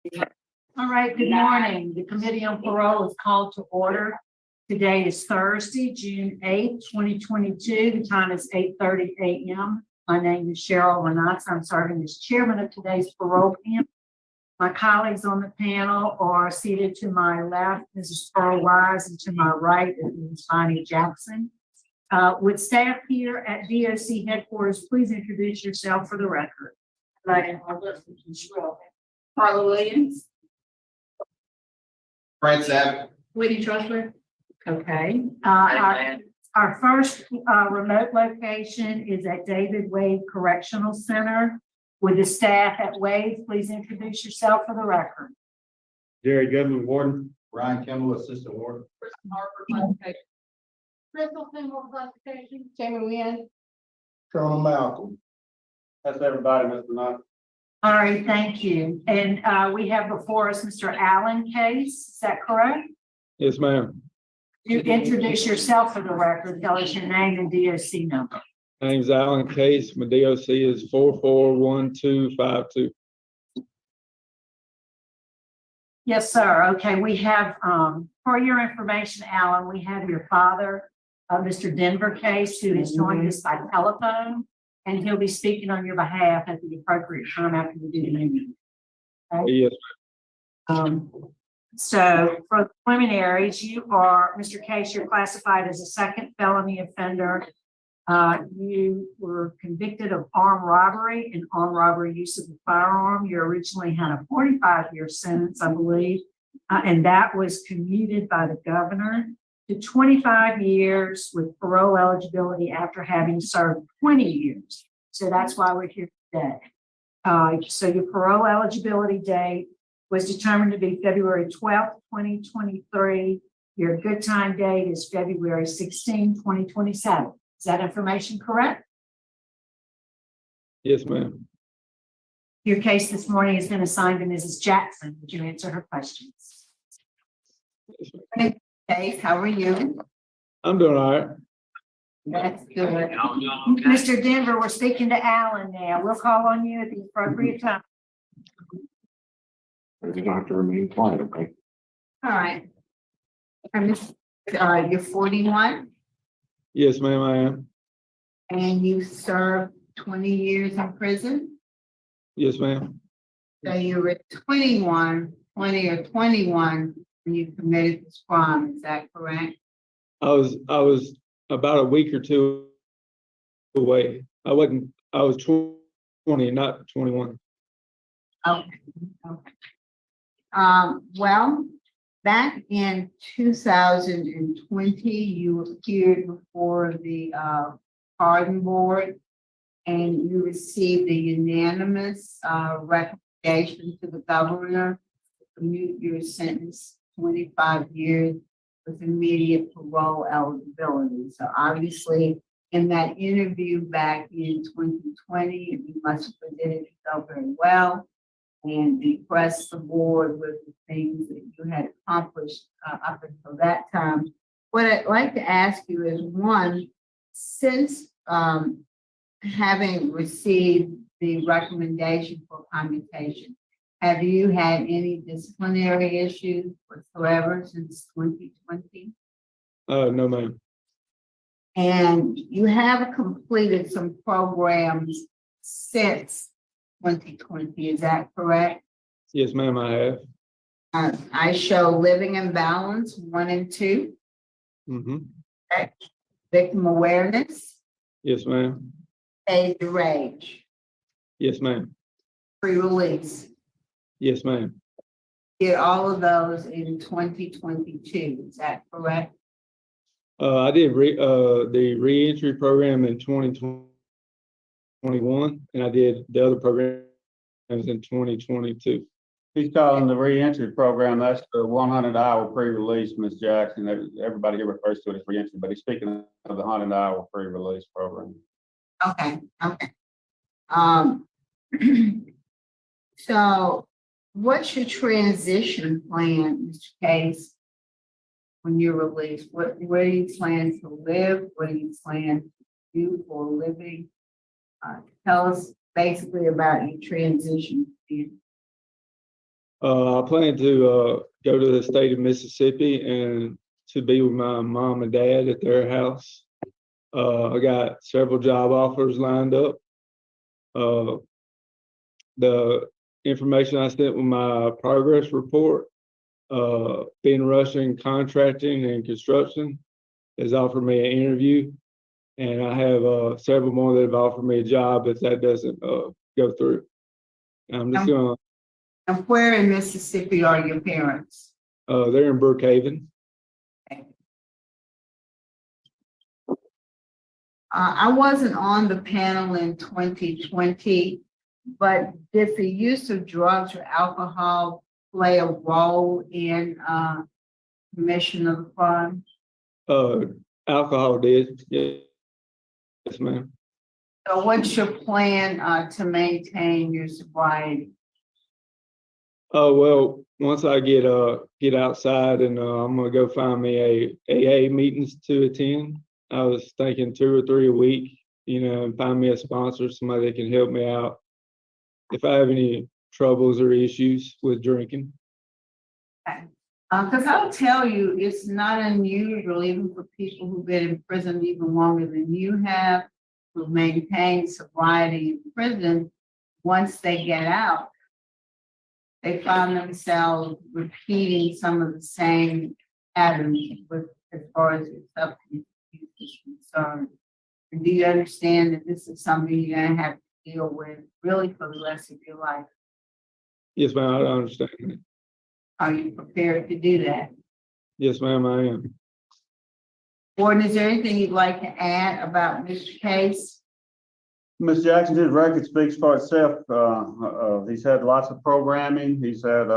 All right, good morning. The Committee on Parole is called to order. Today is Thursday, June 8th, 2022. The time is 8:30 a.m. My name is Cheryl Lennox. I'm serving as chairman of today's parole panel. My colleagues on the panel are seated to my left, Mrs. Pearl Wise, and to my right is Ms. Bonnie Jackson. With staff here at DOC headquarters, please introduce yourself for the record. Parole Williams. Fred Savage. Whitney Trustler. Okay. Our first remote location is at David Wade Correctional Center. With the staff at Wade, please introduce yourself for the record. Jerry Goodman, Warden. Ryan Kimball, Assistant Warden. Crystal Kimball classification. Jamie Wynn. Colonel Malcolm. That's everybody, Mr. Knight. All right, thank you. And we have before us Mr. Allen Case. Is that correct? Yes, ma'am. You introduce yourself for the record. Tell us your name and DOC number. My name's Alan Case. My DOC is 441252. Yes, sir. Okay, we have, for your information, Alan, we have your father, Mr. Denver Case, who has joined us by telephone, and he'll be speaking on your behalf at the appropriate time after we do the meeting. Okay? Yes, So for the preliminaries, you are, Mr. Case, you're classified as a second felony offender. You were convicted of armed robbery and armed robbery use of a firearm. You originally had a 45-year sentence, I believe, and that was commuted by the governor to 25 years with parole eligibility after having served 20 years. So that's why we're here today. So your parole eligibility date was determined to be February 12th, 2023. Your good time date is February 16, 2027. Is that information correct? yes, ma'am. Your case this morning has been assigned to Mrs. Jackson. Would you answer her questions? Case, how are you? I'm doing all right. That's good. Mr. Denver, we're speaking to Alan now. We'll call on you at the appropriate time. You don't have to remain quiet, okay? All right. You're 41 Yes, ma'am, I am. and you served 20 years in prison. Yes, ma'am. So you were 20 or 21 when you committed this crime. Is that correct? I was about a week or two away. I was 20, not 21. Okay. Well, back in 2020, you appeared before the pardon board and you received a unanimous recommendation to the governor to commute your sentence 25 years with immediate parole eligibility. So obviously, in that interview back in 2020, you must have presented yourself very well and impress the board with the things that you had accomplished up until that time. What I'd like to ask you is, one, since having received the recommendation for commutation, have you had any disciplinary issues whatsoever since 2020? No, ma'am. And you have completed some programs since 2020, is that correct? Yes, ma'am, I have. I show Living in Balance 1 and 2, Mm-hmm. Victim Awareness, Yes, ma'am. Save the Rage, Yes, ma'am. Pre-Release. Yes, ma'am. Did all of those in 2022, is that correct? I did the reentry program in 2021, and I did the other programs in 2022. He's calling the reentry program. That's the 100-hour pre-release, Ms. Jackson. Everybody here refers to it as reentry, but he's speaking of the 100-hour pre-release program. Okay. So what's your transition plan, Mr. Case, when you're released? Where do you plan to live? What do you plan to do for a living? Tell us basically about your transition. I plan to go to the state of Mississippi and to be with my mom and dad at their house. I got several job offers lined up. The information I sent with my progress report, being Russian contracting and construction, has offered me an interview, and I have several more that have offered me a job if that doesn't go through. I'm just gonna. And where in Mississippi are your parents? They're in Brookhaven. I wasn't on the panel in 2020, but did the use of drugs or alcohol play a role in commission of the crime? Alcohol did. Yes, ma'am. So what's your plan to maintain your sobriety? Oh, well, once I get outside and I'm gonna go find me a AA meetings to attend. I was thinking 2 or 3 a week, and find me a sponsor, somebody that can help me out if I have any troubles or issues with drinking. Because I'll tell you, it's not unusual, even for people who've been in prison even longer than you have, who maintain sobriety in prison. Once they get out, they find themselves repeating some of the same patterns as far as your substance use is concerned. And do you understand that this is something you're gonna have to deal with really for the rest of your life? Yes, ma'am, I understand that. Are you prepared to do that? Yes, ma'am, I am. Warden, is there anything you'd like to add about Mr. Case? Ms. Jackson, his record speaks for itself. He's had lots of programming. He's had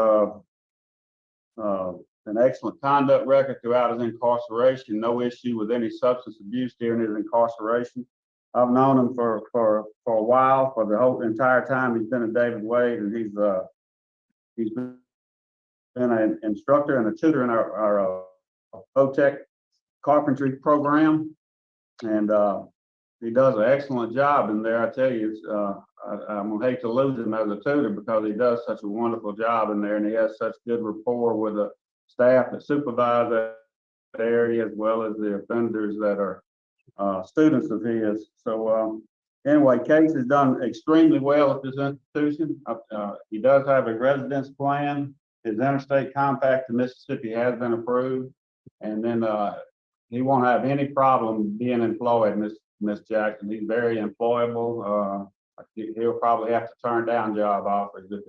an excellent conduct record throughout his incarceration. No issue with any substance abuse during his incarceration. I've known him for a while, for the whole entire time he's been in David Wade, and he's been an instructor and a tutor in our OTEC carpentry program, and he does an excellent job in there. I tell you, I'm gonna hate to lose him as a tutor because he does such a wonderful job in there, and he has such good rapport with the staff that supervise that area as well as the offenders that are students of his. So anyway, Case has done extremely well at this institution. He does have a residence plan. His interstate compact to Mississippi has been approved, and then he won't have any problem being employed, Miss Jackson. He's very employable. He'll probably have to turn down job offers if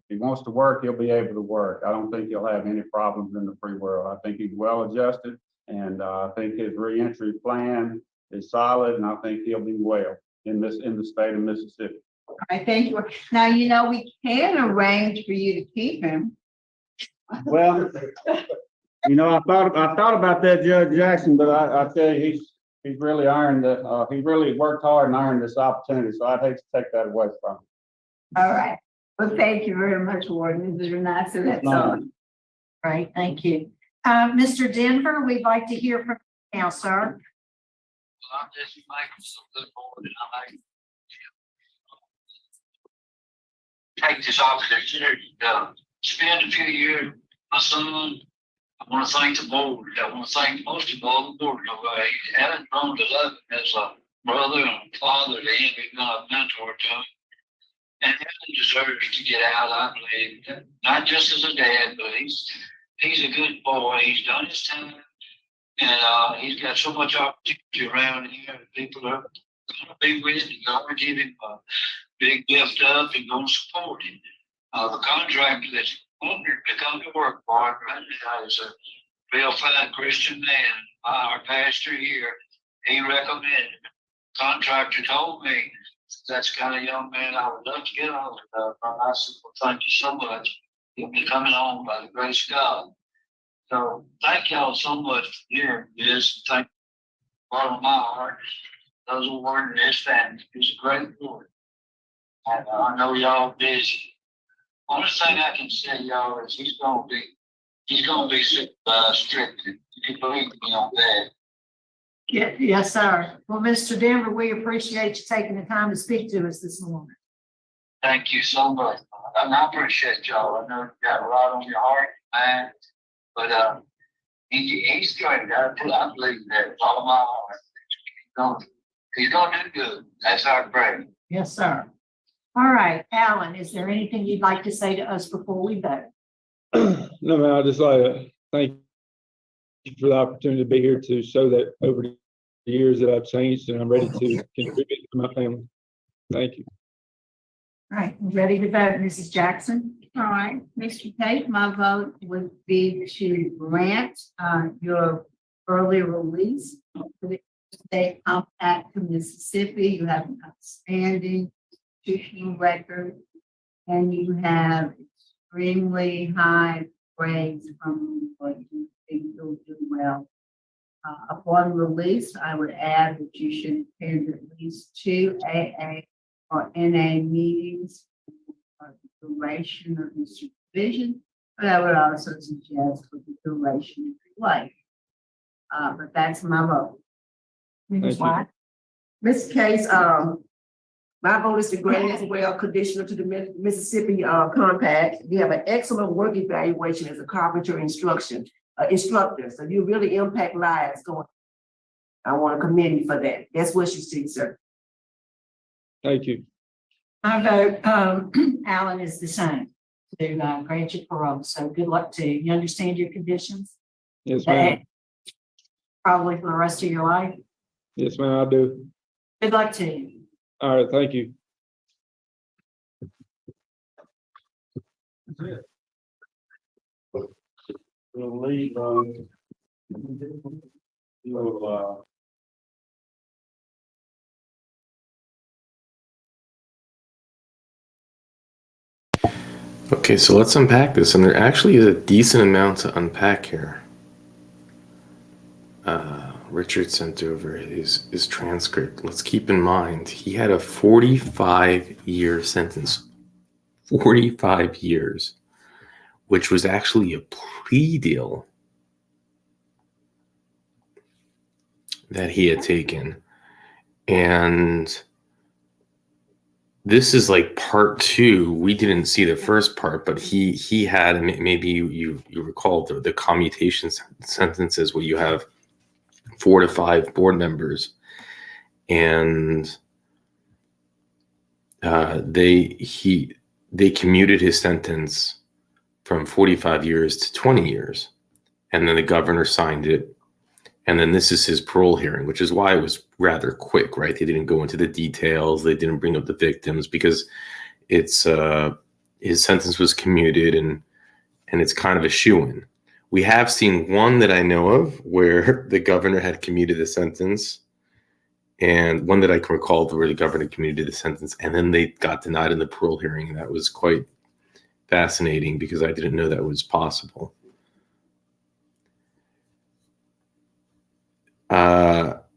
he wants to work. He'll be able to work. I don't think he'll have any problems in the free world. I think he's well adjusted, and I think his reentry plan is solid, and I think he'll be well in the state of Mississippi. All right, thank you. Now, we can arrange for you to keep him. Well, I thought about that, Judge Jackson, but I tell you, he's really earned it. He really worked hard and earned this opportunity, so I'd hate to take that away from him. All right. Well, thank you very much, Warden. This is nice, and that's all. Right, thank you. Mr. Denver, we'd like to hear from you now, sir. Well, I'm just making some good board, and I might take this opportunity to spend a few years with my son. I want to thank the board. I want to thank most of all the board. He hasn't grown to love him as a brother and a father to him. He's been a mentor to him. And he deserves to get out, I believe. Not just as a dad, but he's a good boy. He's done his time. And he's got so much opportunity around here. People are going to be with him. They're going to give him a big lift up and going to support him. The contractor that's honored to come to work for him right now is a real fine Christian man. Our pastor here, he recommended him. Contractor told me that's the kind of young man I would love to get on with. I said, well, thank you so much. He'll be coming on by the grace of God. So thank y'all so much for hearing this. Thank you from the bottom of my heart. Those are Warden and his family. He's a great boy. And I know y'all busy. Only thing I can say, y'all, is he's gonna be supervised strictly. You believe me on that. Yes, sir. Well, Mr. Denver, we appreciate you taking the time to speak to us this morning. Thank you so much. And I appreciate y'all. I know you got a lot on your heart, man. But he's great. I believe that with all of my heart. He's gonna do good. That's our prayer. Yes, sir. All right, Alan, is there anything you'd like to say to us before we vote? No, man, I just like to thank you for the opportunity to be here to show that over the years that I've changed and I'm ready to contribute to my family. Thank you. All right, ready to vote, Mrs. Jackson? All right, Mr. Tate, my vote would be to grant your early release for the state compact to Mississippi. You have an outstanding institutional record, and you have extremely high grades from what you think you'll do well. Upon release, I would add that you should attend at least 2 AA or NA meetings for the duration of the supervision, but I would also suggest for the duration of your life. But that's my vote. Mrs. Thank you. White? This case, my vote is to grant as well conditional to the Mississippi compact. You have an excellent work evaluation as a carpenter instructor, so you really impact lives going. I want to commend you for that. That's what you see, sir. Thank you. My vote, Alan, is the same, to grant you parole. So good luck to you. You understand your conditions? Yes, ma'am. Probably for the rest of your life. Yes, ma'am, I do. Good luck to you. All right, thank you. We'll leave, we'll, Okay, so let's unpack this, and there actually is a decent amount to unpack here. Richard sent over his transcript. Let's keep in mind, he had a 45-year sentence. 45 years, which was actually a plea deal that he had taken. And this is like part two. We didn't see the first part, but he had, and maybe you recall the commutation sentences where you have 4 to 5 board members, and they commuted his sentence from 45 years to 20 years, and then the governor signed it. And then this is his parole hearing, which is why it was rather quick, right? They didn't go into the details. They didn't bring up the victims because it's his sentence was commuted, and it's kind of a shoo-in. We have seen one that I know of where the governor had commuted the sentence, and one that I can recall where the governor commuted the sentence, and then they got denied in the parole hearing. That was quite fascinating because I didn't know that was possible.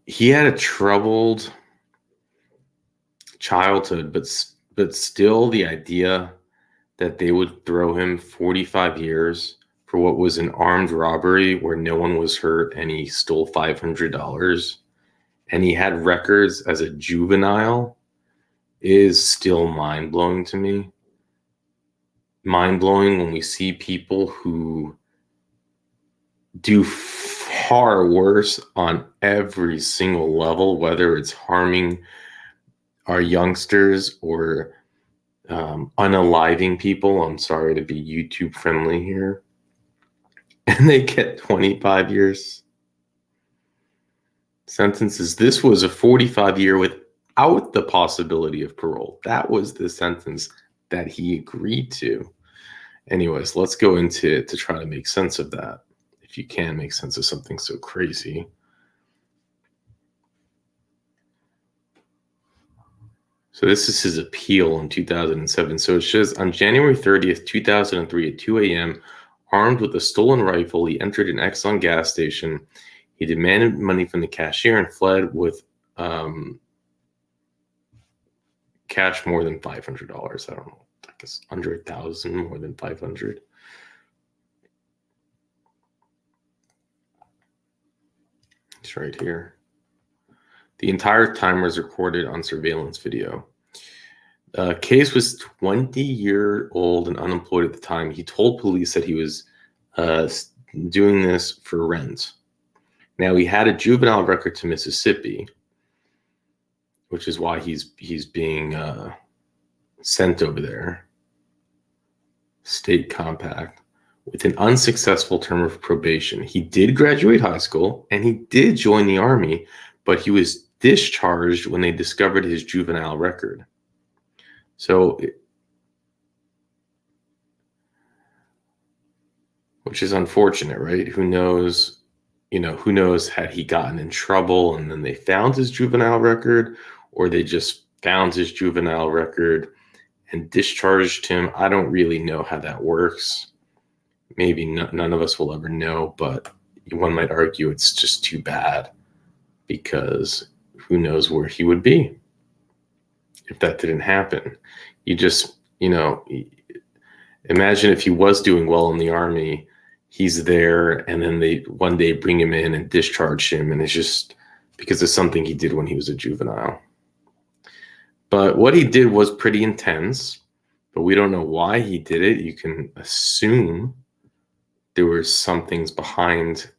He had a troubled childhood, but still the idea that they would throw him 45 years for what was an armed robbery where no one was hurt and he stole $500 and he had records as a juvenile is still mind-blowing to me. Mind-blowing when we see people who do far worse on every single level, whether it's harming our youngsters or unaliving people. I'm sorry to be YouTube friendly here. And they get 25 years sentences. This was a 45-year without the possibility of parole. That was the sentence that he agreed to. Anyways, let's go into to try to make sense of that. If you can make sense of something so crazy. So this is his appeal in 2007. So it says, on January 30th, 2003 at 2 a.m., armed with a stolen rifle, he entered an Exxon gas station. He demanded money from the cashier and fled with cash more than $500. I don't know, I guess under 1,000, more than 500. It's right here. The entire time was recorded on surveillance video. Case was 20-year-old and unemployed at the time. He told police that he was doing this for rent. Now, he had a juvenile record to Mississippi, which is why he's being sent over there. State compact with an unsuccessful term of probation. He did graduate high school and he did join the army, but he was discharged when they discovered his juvenile record. So, which is unfortunate, right? Who knows, who knows, had he gotten in trouble and then they found his juvenile record, or they just found his juvenile record and discharged him. I don't really know how that works. Maybe none of us will ever know, but one might argue it's just too bad, because who knows where he would be if that didn't happen. You just, imagine if he was doing well in the army, he's there, and then they one day bring him in and discharge him, and it's just because of something he did when he was a juvenile. But what he did was pretty intense, but we don't know why he did it. You can assume there were some things behind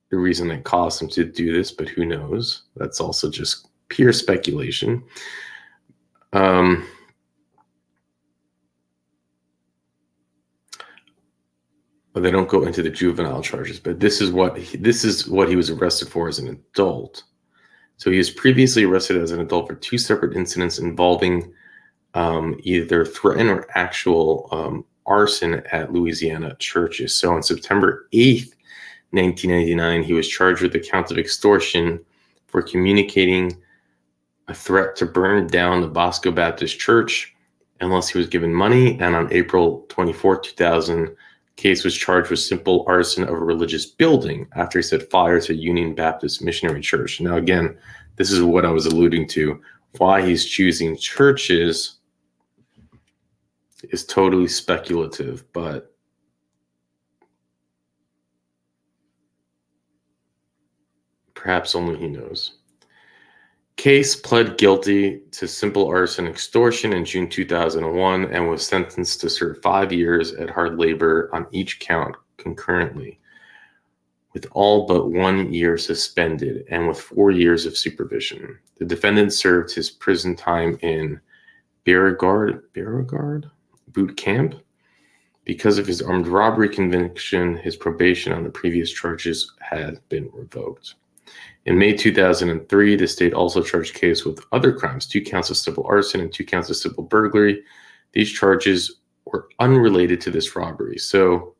the reason that caused him to do this, but who knows? That's also just pure speculation. But they don't go into the juvenile charges. But this is what he was arrested for as an adult. So he was previously arrested as an adult for 2 separate incidents involving either threatened or actual arson at Louisiana churches. So on September 8th, 1999, he was charged with the count of extortion for communicating a threat to burn down the Bosco Baptist Church unless he was given money. And on April 24, 2000, Case was charged with simple arson of a religious building after he set fire to Union Baptist Missionary Church. Now, again, this is what I was alluding to. Why he's choosing churches is totally speculative, but perhaps only he knows. Case pled guilty to simple arson extortion in June 2001 and was sentenced to serve 5 years at hard labor on each count concurrently, with all but 1 year suspended and with 4 years of supervision. The defendant served his prison time in Beauregard boot camp. Because of his armed robbery conviction, his probation on the previous charges had been revoked. In May 2003, the state also charged Case with other crimes, 2 counts of simple arson and 2 counts of simple burglary. These charges were unrelated to this robbery. So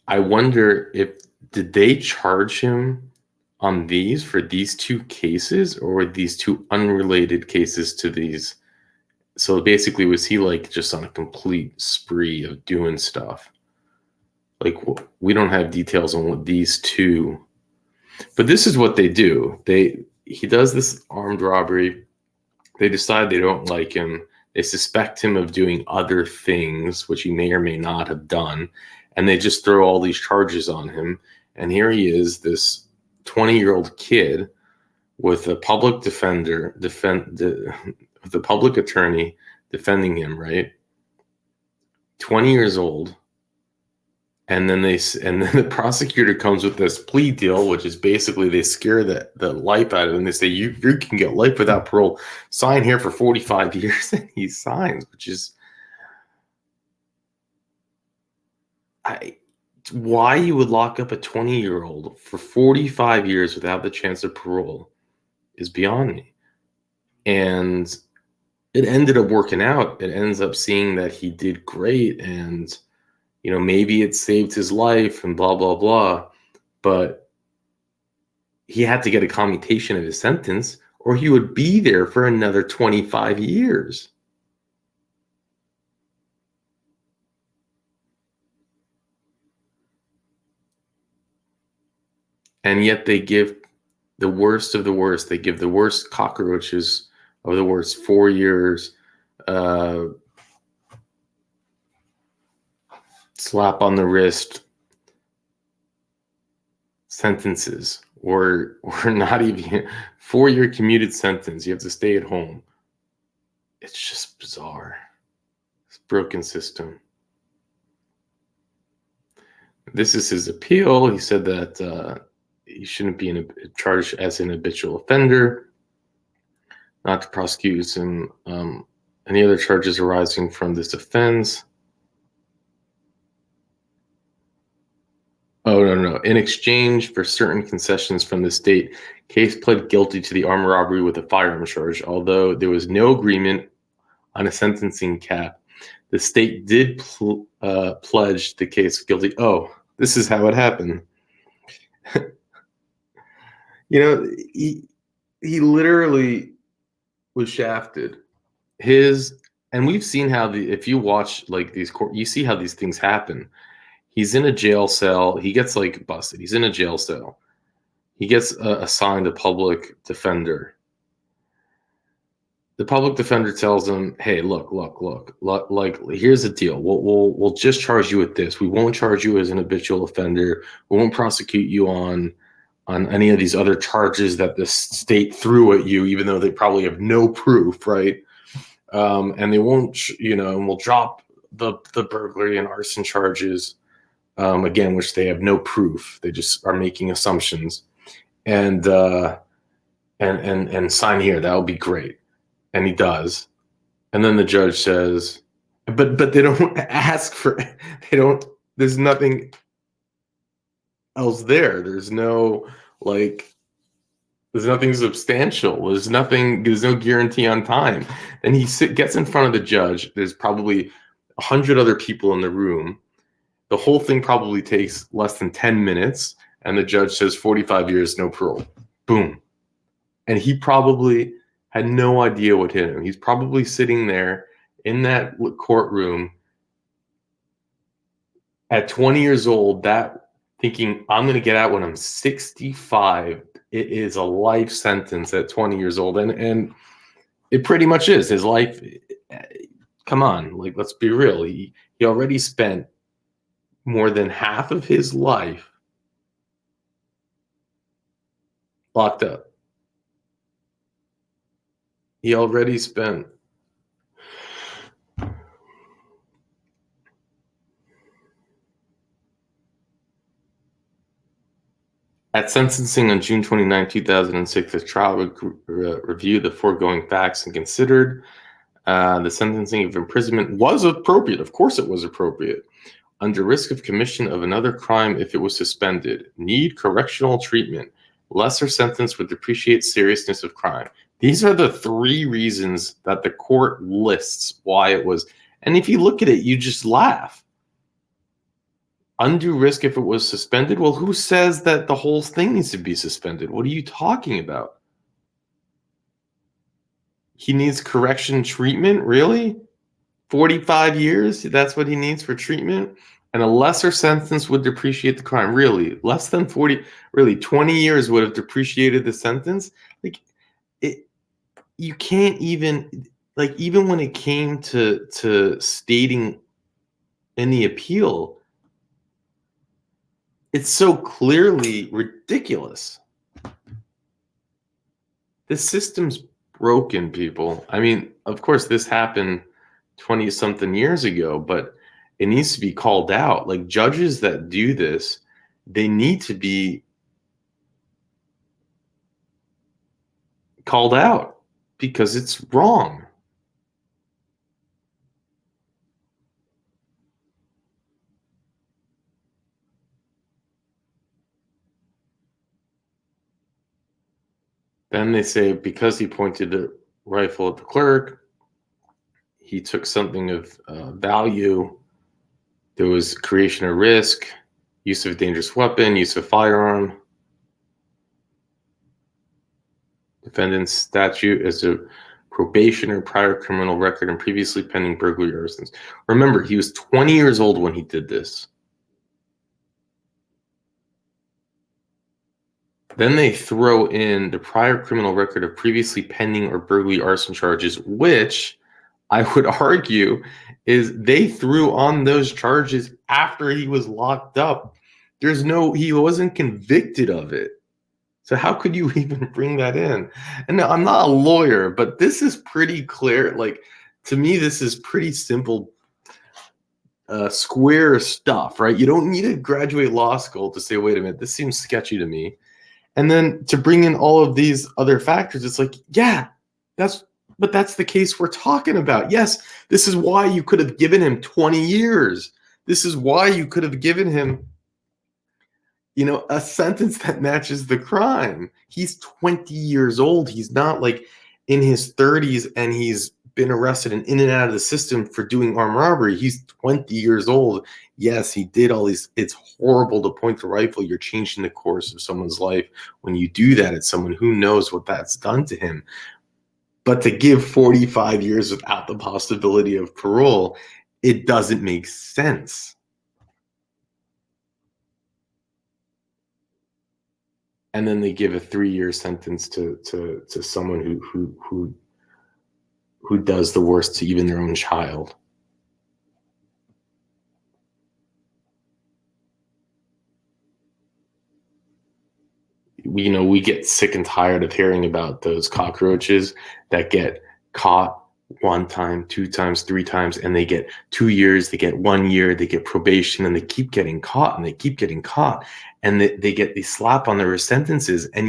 I wonder did they charge him on these for these 2 cases, or were these 2 unrelated cases to these? So basically, was he like just on a complete spree of doing stuff? Like, we don't have details on what these 2, but this is what they do. He does this armed robbery. They decide they don't like him. They suspect him of doing other things, which he may or may not have done. And they just throw all these charges on him. And here he is, this 20-year-old kid with a public defender, the public attorney defending him, right? 20 years old. And then the prosecutor comes with this plea deal, which is basically they scare the life out of him. They say, you can get life without parole. Sign here for 45 years. And he signs, which is why you would lock up a 20-year-old for 45 years without the chance of parole is beyond me. And it ended up working out. It ends up seeing that he did great, and maybe it saved his life and blah, blah, blah. But he had to get a commutation of his sentence, or he would be there for another 25 years. And yet they give the worst of the worst. They give the worst cockroaches of the worst 4 years, slap on the wrist sentences. or not even 4-year commuted sentence. You have to stay at home. It's just bizarre. It's a broken system. This is his appeal. He said that he shouldn't be charged as an habitual offender, not to prosecute him any other charges arising from this offense. Oh, no. In exchange for certain concessions from the state, Case pled guilty to the armed robbery with a firearm charge. Although there was no agreement on a sentencing cap, the state did pledge the Case guilty. Oh, this is how it happened. He literally was shafted. And we've seen how if you watch like these court, you see how these things happen. He's in a jail cell. He gets like busted. He's in a jail cell. He gets assigned a public defender. The public defender tells him, "Hey, look. Like, here's the deal. We'll just charge you with this. We won't charge you as an habitual offender. We won't prosecute you on any of these other charges that the state threw at you, even though they probably have no proof, right? And they won't, and we'll drop the burglary and arson charges." Again, which they have no proof. They just are making assumptions, and sign here. That would be great, and he does. And then the judge says, but they don't ask for. They don't. There's nothing else there. There's no There's nothing substantial. There's no guarantee on time. And he gets in front of the judge. There's probably 100 other people in the room. The whole thing probably takes less than 10 minutes, and the judge says 45 years, no parole. Boom. And he probably had no idea what hit him. He's probably sitting there in that courtroom at 20 years old, thinking, I'm going to get out when I'm 65. It is a life sentence at 20 years old. And it pretty much is. His life, come on, let's be real. He already spent more than half of his life locked up. He already spent at sentencing on June 29, 2006, the trial would review the foregoing facts and considered the sentencing of imprisonment was appropriate. Of course it was appropriate. Under risk of commission of another crime if it was suspended. Need correctional treatment. Lesser sentence would depreciate seriousness of crime. These are the 3 reasons that the court lists why it was. And if you look at it, you just laugh. Undue risk if it was suspended. Well, who says that the whole thing needs to be suspended? What are you talking about? He needs correction treatment? Really? 45 years? That's what he needs for treatment? And a lesser sentence would depreciate the crime. Really? Less than 40? Really? 20 years would have depreciated the sentence? You can't even, even when it came to stating in the appeal, it's so clearly ridiculous. The system's broken, people. I mean, of course, this happened 20-something years ago, but it needs to be called out. Judges that do this, they need to be called out because it's wrong. Then they say because he pointed the rifle at the clerk, he took something of value. There was creation of risk, use of a dangerous weapon, use of firearm. Defendant's statute as a probation or prior criminal record and previously pending burglary or arsons. Remember, he was 20 years old when he did this. Then they throw in the prior criminal record of previously pending or burglary arson charges, which I would argue is they threw on those charges after he was locked up. He wasn't convicted of it. So how could you even bring that in? And no, I'm not a lawyer, but this is pretty clear. Like, to me, this is pretty simple, square stuff, right? You don't need to graduate law school to say, wait a minute, this seems sketchy to me. And then to bring in all of these other factors, it's like, yeah, but that's the case we're talking about. Yes, this is why you could have given him 20 years. This is why you could have given him, a sentence that matches the crime. He's 20 years old. He's not like in his 30s and he's been arrested and in and out of the system for doing armed robbery. He's 20 years old. Yes, he did all these. It's horrible to point the rifle. You're changing the course of someone's life. When you do that, it's someone who knows what that's done to him. But to give 45 years without the possibility of parole, it doesn't make sense. And then they give a 3-year sentence to someone who does the worst to even their own child. We get sick and tired of hearing about those cockroaches that get caught 1 time, 2 times, 3 times, and they get 2 years, they get 1 year, they get probation, and they keep getting caught, and they keep getting caught, and they get the slap on their sentences. And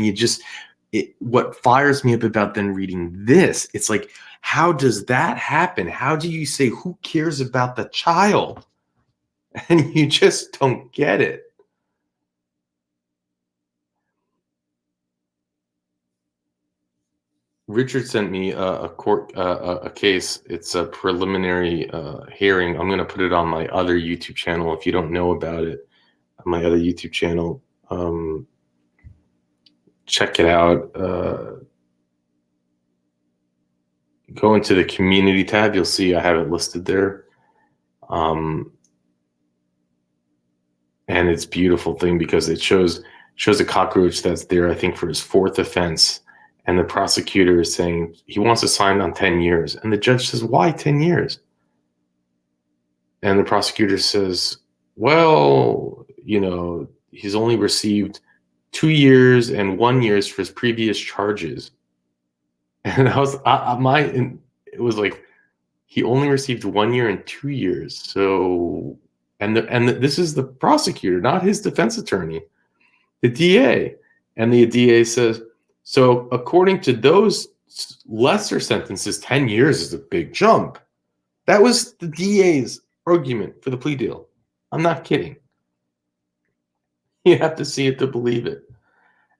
what fires me up about them reading this, it's like, how does that happen? How do you say, who cares about the child? And you just don't get it. Richard sent me a case. It's a preliminary hearing. I'm going to put it on my other YouTube channel. If you don't know about it, on my other YouTube channel, check it out. Go into the community tab. You'll see I have it listed there. And it's a beautiful thing because it shows a cockroach that's there, I think, for his 4th offense. And the prosecutor is saying he wants to sign on 10 years. And the judge says, why 10 years? And the prosecutor says, well, he's only received 2 years and 1 year for his previous charges. And it was like, he only received 1 year and 2 years. So, this is the prosecutor, not his defense attorney, the DA. And the DA says, so according to those lesser sentences, 10 years is a big jump. That was the DA's argument for the plea deal. I'm not kidding. You have to see it to believe it.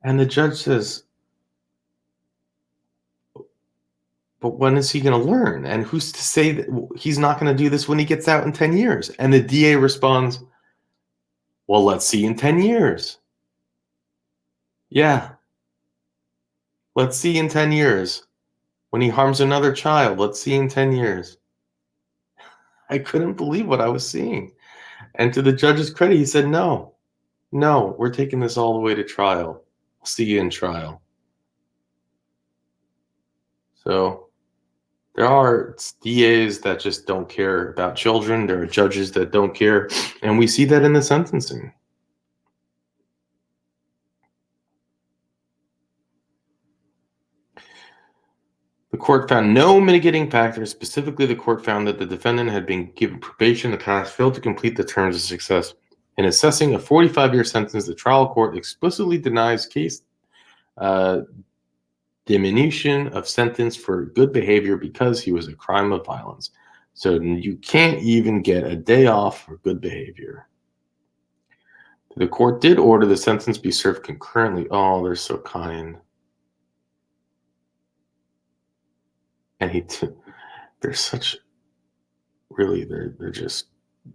And the judge says, but when is he going to learn? And who's to say that he's not going to do this when he gets out in 10 years? And the DA responds, well, let's see in 10 years. Yeah. Let's see in 10 years. When he harms another child, let's see in 10 years. I couldn't believe what I was seeing. And to the judge's credit, he said, no, we're taking this all the way to trial. We'll see you in trial. So there are DAs that just don't care about children. There are judges that don't care. And we see that in the sentencing. The court found no mitigating factors. Specifically, the court found that the defendant had been given probation in the past, failed to complete the terms of success. In assessing a 45-year sentence, the trial court explicitly denies case diminution of sentence for good behavior because he was a crime of violence. So you can't even get a day off for good behavior. The court did order the sentence be served concurrently. Oh, they're so kind. And they're such, really, they're just,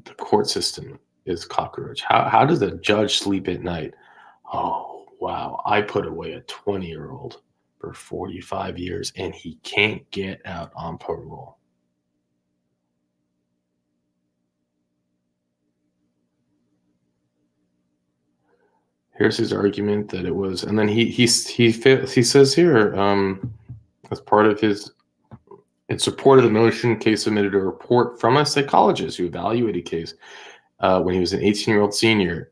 the court system is cockroach. How does a judge sleep at night? Oh, wow, I put away a 20-year-old for 45 years and he can't get out on parole. Here's his argument that it was, and then he says here, as part of his, in support of the motion, case submitted a report from a psychologist who evaluated case when he was an 18-year-old senior.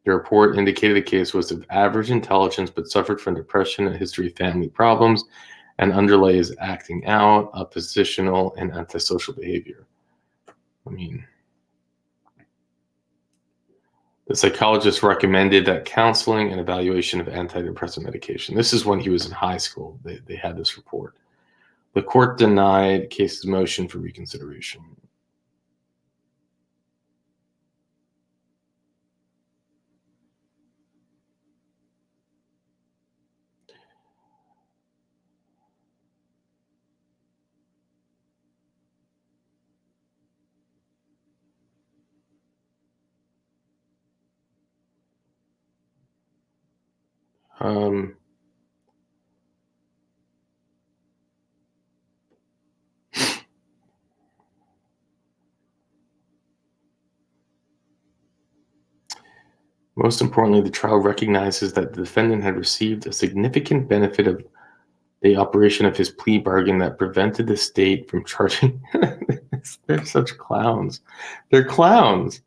The report indicated the case was of average intelligence, but suffered from depression, a history of family problems, and underlays acting out, oppositional, and antisocial behavior. I mean, the psychologist recommended that counseling and evaluation of antidepressant medication. This is when he was in high school. They had this report. The court denied case's motion for reconsideration. Um, Most importantly, the trial recognizes that the defendant had received a significant benefit of the operation of his plea bargain that prevented the state from charging. They're such clowns. They're clowns.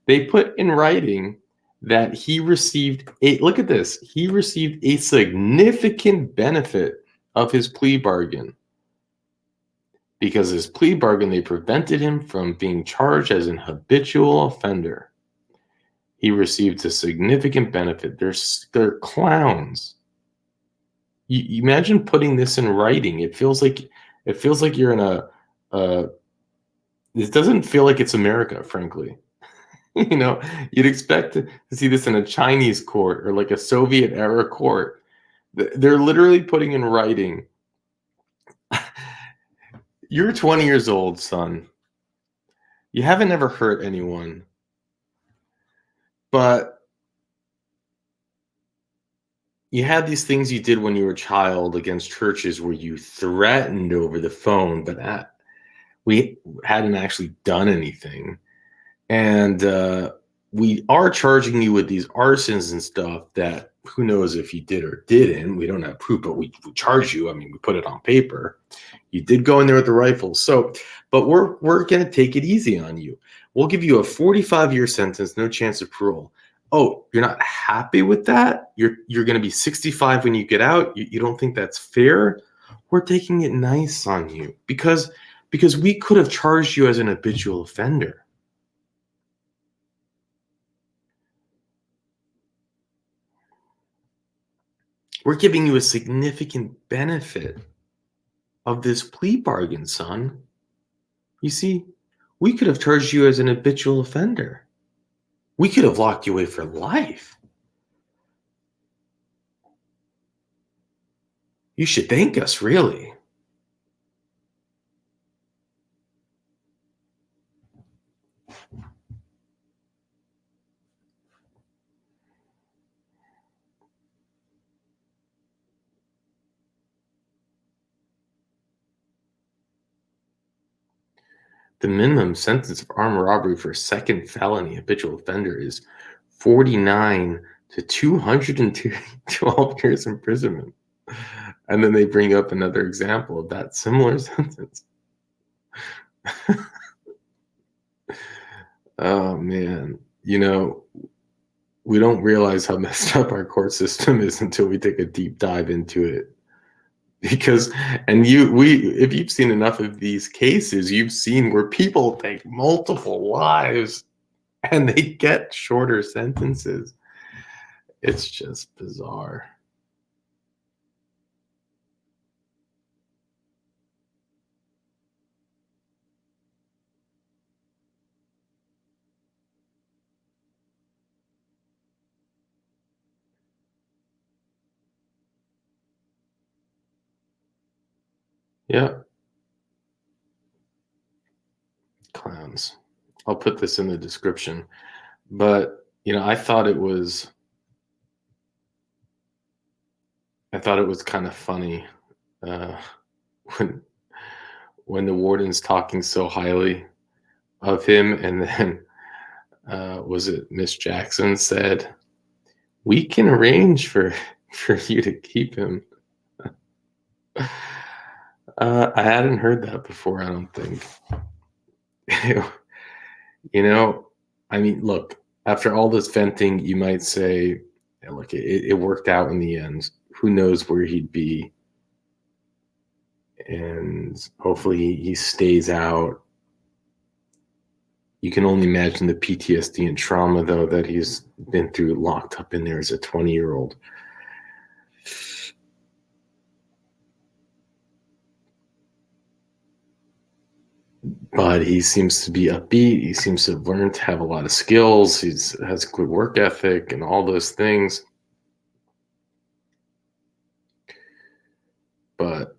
They put in writing that he received look at this, he received a significant benefit of his plea bargain. Because his plea bargain, they prevented him from being charged as an habitual offender. He received a significant benefit. They're clowns. You imagine putting this in writing. It feels like you're in it doesn't feel like it's America, frankly. You'd expect to see this in a Chinese court or like a Soviet era court. They're literally putting in writing. You're 20 years old, son. You haven't ever hurt anyone. But you had these things you did when you were a child against churches where you threatened over the phone, but we hadn't actually done anything. And we are charging you with these arsons and stuff that who knows if you did or didn't. We don't have proof, but we charge you. I mean, we put it on paper. You did go in there with the rifle. So, but we're going to take it easy on you. We'll give you a 45-year sentence, no chance of parole. Oh, you're not happy with that? You're going to be 65 when you get out? You don't think that's fair? We're taking it nice on you because we could have charged you as an habitual offender. We're giving you a significant benefit of this plea bargain, son. You see, we could have charged you as an habitual offender. We could have locked you away for life. You should thank us, really. The minimum sentence of armed robbery for a second felony habitual offender is 49 to 212 years imprisonment. And then they bring up another example of that similar sentence. Oh, man. We don't realize how messed up our court system is until we take a deep dive into it. Because, if you've seen enough of these cases, you've seen where people take multiple lives and they get shorter sentences. It's just bizarre. Yeah. Clowns. I'll put this in the description. But, I thought it was kind of funny when the warden's talking so highly of him, and then was it Miss Jackson said, "We can arrange for you to keep him." I hadn't heard that before, I don't think. I mean, look, after all this venting, you might say, "Yeah, look, it worked out in the end. Who knows where he'd be?" And hopefully he stays out. You can only imagine the PTSD and trauma, though, that he's been through, locked up in there as a 20-year-old. But he seems to be upbeat. He seems to have learned to have a lot of skills. Has good work ethic and all those things. But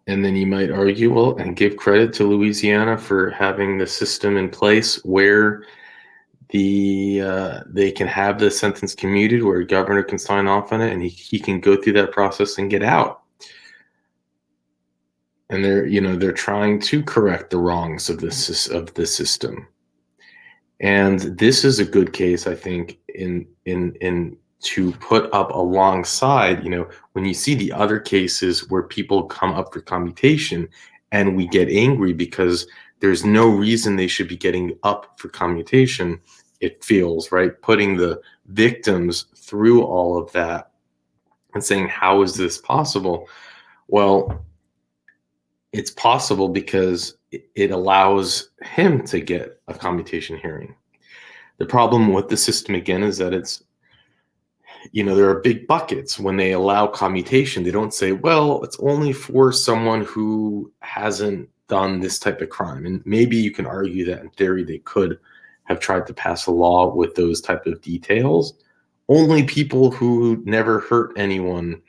and then you might argue, well, and give credit to Louisiana for having the system in place where they can have the sentence commuted, where a governor can sign off on it, and he can go through that process and get out. And they're trying to correct the wrongs of the system. And this is a good case, I think, in to put up alongside, when you see the other cases where people come up for commutation and we get angry because there's no reason they should be getting up for commutation, it feels, right? Putting the victims through all of that and saying, how is this possible? Well, it's possible because it allows him to get a commutation hearing. The problem with the system, again, is that there are big buckets. When they allow commutation, they don't say, well, it's only for someone who hasn't done this type of crime. And maybe you can argue that in theory they could have tried to pass a law with those type of details. Only people who never hurt anyone,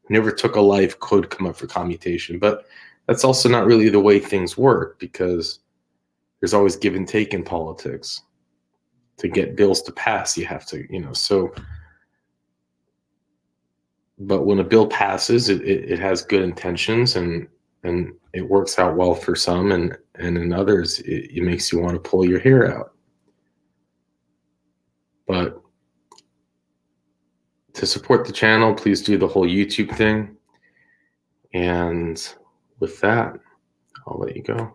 never took a life, could come up for commutation. But that's also not really the way things work, because there's always give and take in politics. To get bills to pass, you have to, so. But when a bill passes, it has good intentions and it works out well for some, and in others, it makes you want to pull your hair out. But to support the channel, please do the whole YouTube thing. And with that, I'll let you go.